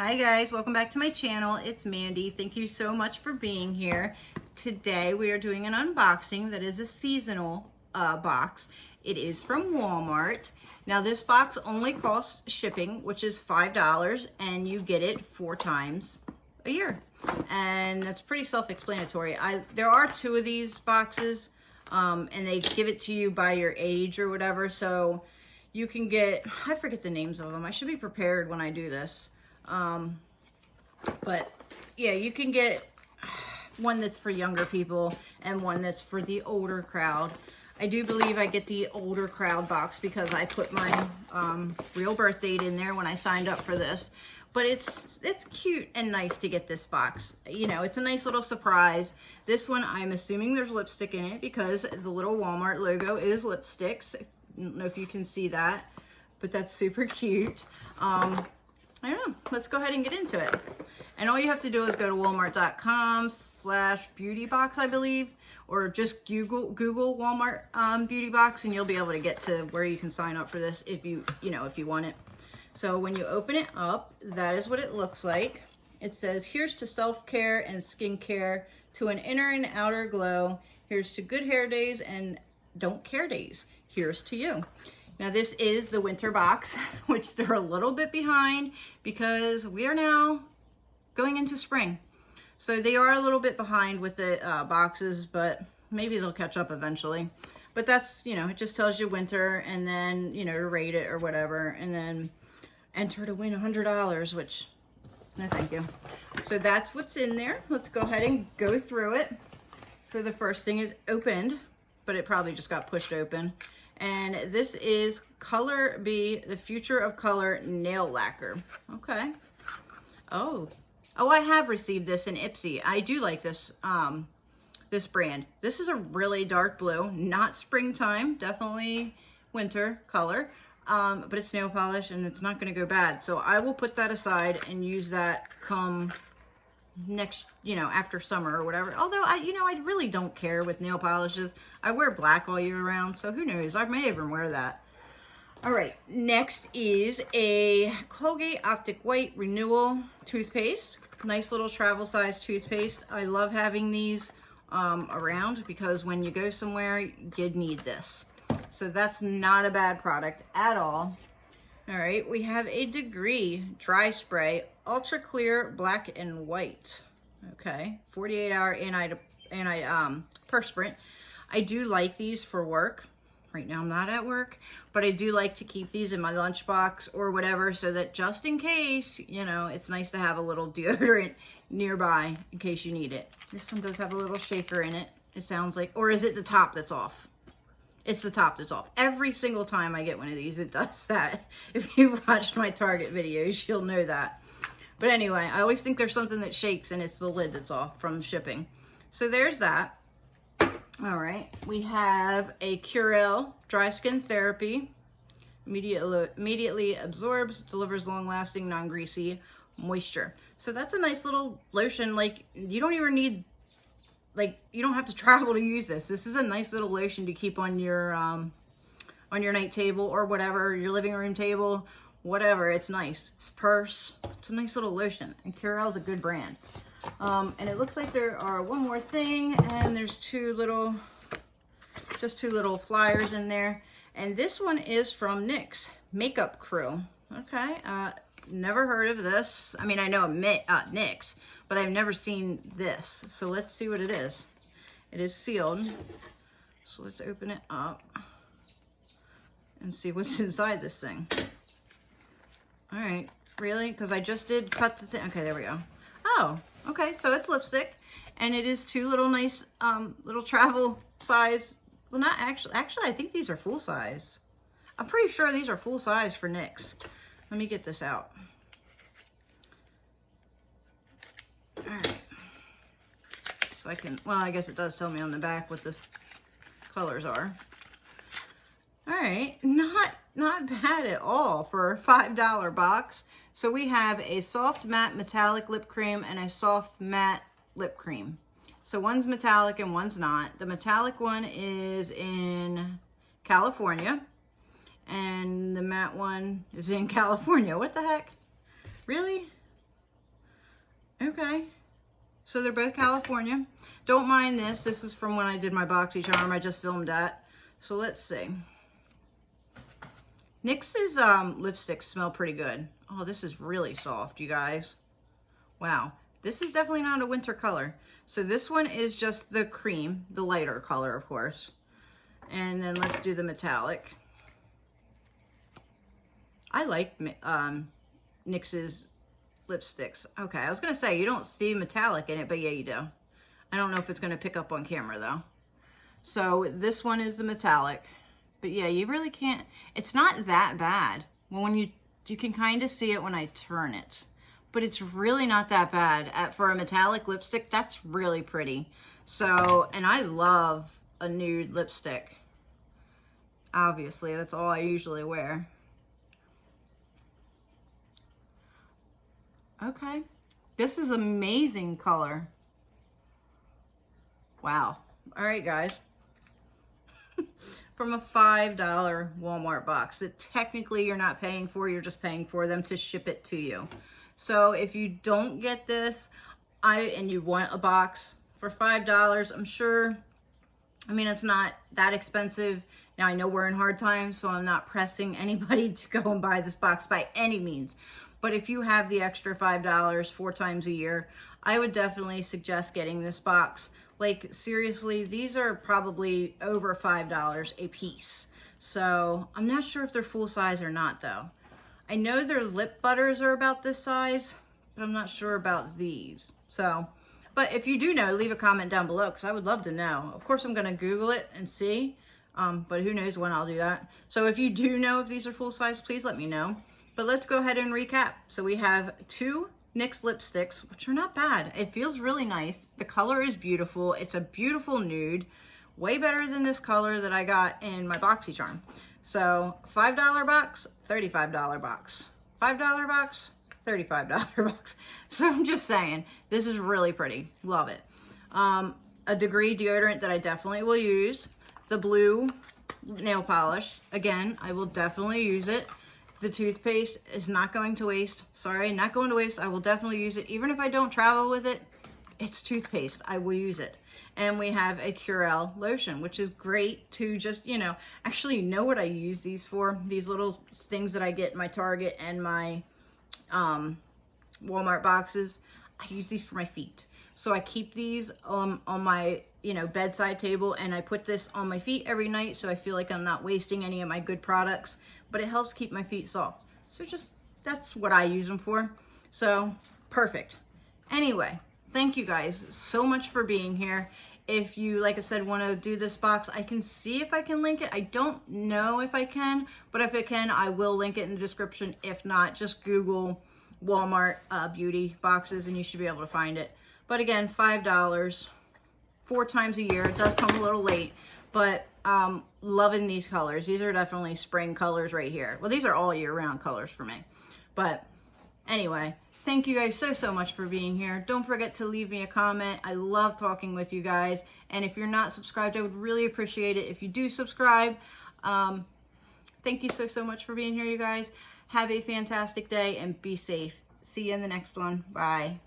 Hi guys, welcome back to my channel. It's Mandy. Thank you so much for being here. Today we are doing an unboxing that is a seasonal box. It is from Walmart. Now this box only costs shipping, which is $5, and you get it 4 times a year. And that's pretty self-explanatory. There are 2 of these boxes, and they give it to you by your age or whatever. So you can get, I forget the names of them. I should be prepared when I do this. But yeah, you can get one that's for younger people and one that's for the older crowd. I do believe I get the older crowd box because I put my real birth date in there when I signed up for this. But it's cute and nice to get this box. You know, it's a nice little surprise. This one, I'm assuming there's lipstick in it because the little Walmart logo is lipsticks. I don't know if you can see that, but that's super cute. I don't know. Let's go ahead and get into it. And all you have to do is go to walmart.com/beautybox, I believe, or just Google Walmart beauty box, and you'll be able to get to where you can sign up for this if you want it. So when you open it up, that is what it looks like. It says, "Here's to self-care and skincare, to an inner and outer glow. Here's to good hair days and don't care days. Here's to you." Now this is the winter box, which they're a little bit behind because we are now going into spring. So they are a little bit behind with the boxes, but maybe they'll catch up eventually. But that's, it just tells you winter, and then, to rate it or whatever, and then enter to win $100, which, no thank you. So that's what's in there. Let's go ahead and go through it. So the first thing is opened, but it probably just got pushed open. And this is Color B, the Future of Color Nail Lacquer. Okay. Oh, I have received this in Ipsy. I do like this, this brand. This is a really dark blue, not springtime, definitely winter color. But it's nail polish and it's not going to go bad. So I will put that aside and use that come next, after summer or whatever. Although I really don't care with nail polishes. I wear black all year round, so who knows? I may even wear that. All right, next is a Colgate Optic White Renewal toothpaste. Nice little travel size toothpaste. I love having these around because when you go somewhere, you need this. So that's not a bad product at all. All right, we have a Degree Dry Spray Ultra Clear Black and White. Okay, 48-hour anti-perspirant. I do like these for work. Right now I'm not at work, but I do like to keep these in my lunchbox or whatever, so that just in case, it's nice to have a little deodorant nearby in case you need it. This one does have a little shaker in it, it sounds like. Or is it the top that's off? It's the top that's off. Every single time I get one of these, it does that. If you've watched my Target videos, you'll know that. But anyway, I always think there's something that shakes and it's the lid that's off from shipping. So there's that. All right, we have a Curel Dry Skin Therapy. Immediately absorbs, delivers long-lasting, non-greasy moisture. So that's a nice little lotion. Like, you don't even need, you don't have to travel to use this. This is a nice little lotion to keep on your night table or whatever, your living room table, whatever. It's nice. It's purse. It's a nice little lotion, and Curel's a good brand. And it looks like there are one more thing, and there's just two little flyers in there. And this one is from NYX Makeup Crew. Okay, never heard of this. I mean, I know NYX, but I've never seen this. So let's see what it is. It is sealed. So let's open it up and see what's inside this thing. All right, really? Because I just did cut the thing. Okay, there we go. Oh, okay, so it's lipstick, and it is 2 little nice little travel size. Well, not actually I think these are full size. I'm pretty sure these are full size for NYX. Let me get this out. All right, so I can, well, I guess it does tell me on the back what the colors are. All right, not bad at all for a $5 box. So we have a soft matte metallic lip cream and a soft matte lip cream. So one's metallic and one's not. The metallic one is in California, and the matte one is in California. What the heck? Really? Okay. So they're both California. Don't mind this. This is from when I did my BoxyCharm. I just filmed that. So let's see. NYX's lipsticks smell pretty good. Oh, this is really soft, you guys. Wow. This is definitely not a winter color. So this one is just the cream, the lighter color, of course. And then let's do the metallic. I like NYX's lipsticks. Okay, I was going to say, you don't see metallic in it, but yeah, you do. I don't know if it's going to pick up on camera, though. So this one is the metallic. But yeah, you really can't, it's not that bad. Well, when you can kind of see it when I turn it. But it's really not that bad. For a metallic lipstick, that's really pretty. So, and I love a nude lipstick. Obviously, that's all I usually wear. Okay, this is amazing color. Wow. All right, guys. From a $5 Walmart box that technically you're not paying for, you're just paying for them to ship it to you. So if you don't get this, and you want a box for $5, I'm sure, I mean, it's not that expensive. Now, I know we're in hard times, so I'm not pressing anybody to go and buy this box by any means. But if you have the extra $5 4 times a year, I would definitely suggest getting this box. Like, seriously, these are probably over $5 a piece. So I'm not sure if they're full size or not, though. I know their lip butters are about this size, but I'm not sure about these. So, but if you do know, leave a comment down below, because I would love to know. Of course, I'm going to Google it and see, but who knows when I'll do that. So if you do know if these are full size, please let me know. But let's go ahead and recap. So we have 2 NYX lipsticks, which are not bad. It feels really nice. The color is beautiful. It's a beautiful nude. Way better than this color that I got in my BoxyCharm. So $5 box, $35 box. $5 box, $35 box. So I'm just saying, this is really pretty. Love it. A Degree deodorant that I definitely will use. The blue nail polish. Again, I will definitely use it. The toothpaste is not going to waste. Sorry, not going to waste. I will definitely use it. Even if I don't travel with it, it's toothpaste. I will use it. And we have a Curel lotion, which is great to just, you know, actually know what I use these for. These little things that I get in my Target and my Walmart boxes. I use these for my feet. So I keep these on my, you know, bedside table, and I put this on my feet every night so I feel like I'm not wasting any of my good products. But it helps keep my feet soft. So just, that's what I use them for. So, perfect. Anyway, thank you guys so much for being here. If you, like I said, want to do this box, I can see if I can link it. I don't know if I can, but if it can, I will link it in the description. If not, just Google Walmart beauty boxes and you should be able to find it. But again, $5, 4 times a year. It does come a little late, but loving these colors. These are definitely spring colors right here. Well, these are all year round colors for me. But anyway, thank you guys so much for being here. Don't forget to leave me a comment. I love talking with you guys. And if you're not subscribed, I would really appreciate it if you do subscribe. Thank you so much for being here, you guys. Have a fantastic day and be safe. See you in the next one. Bye.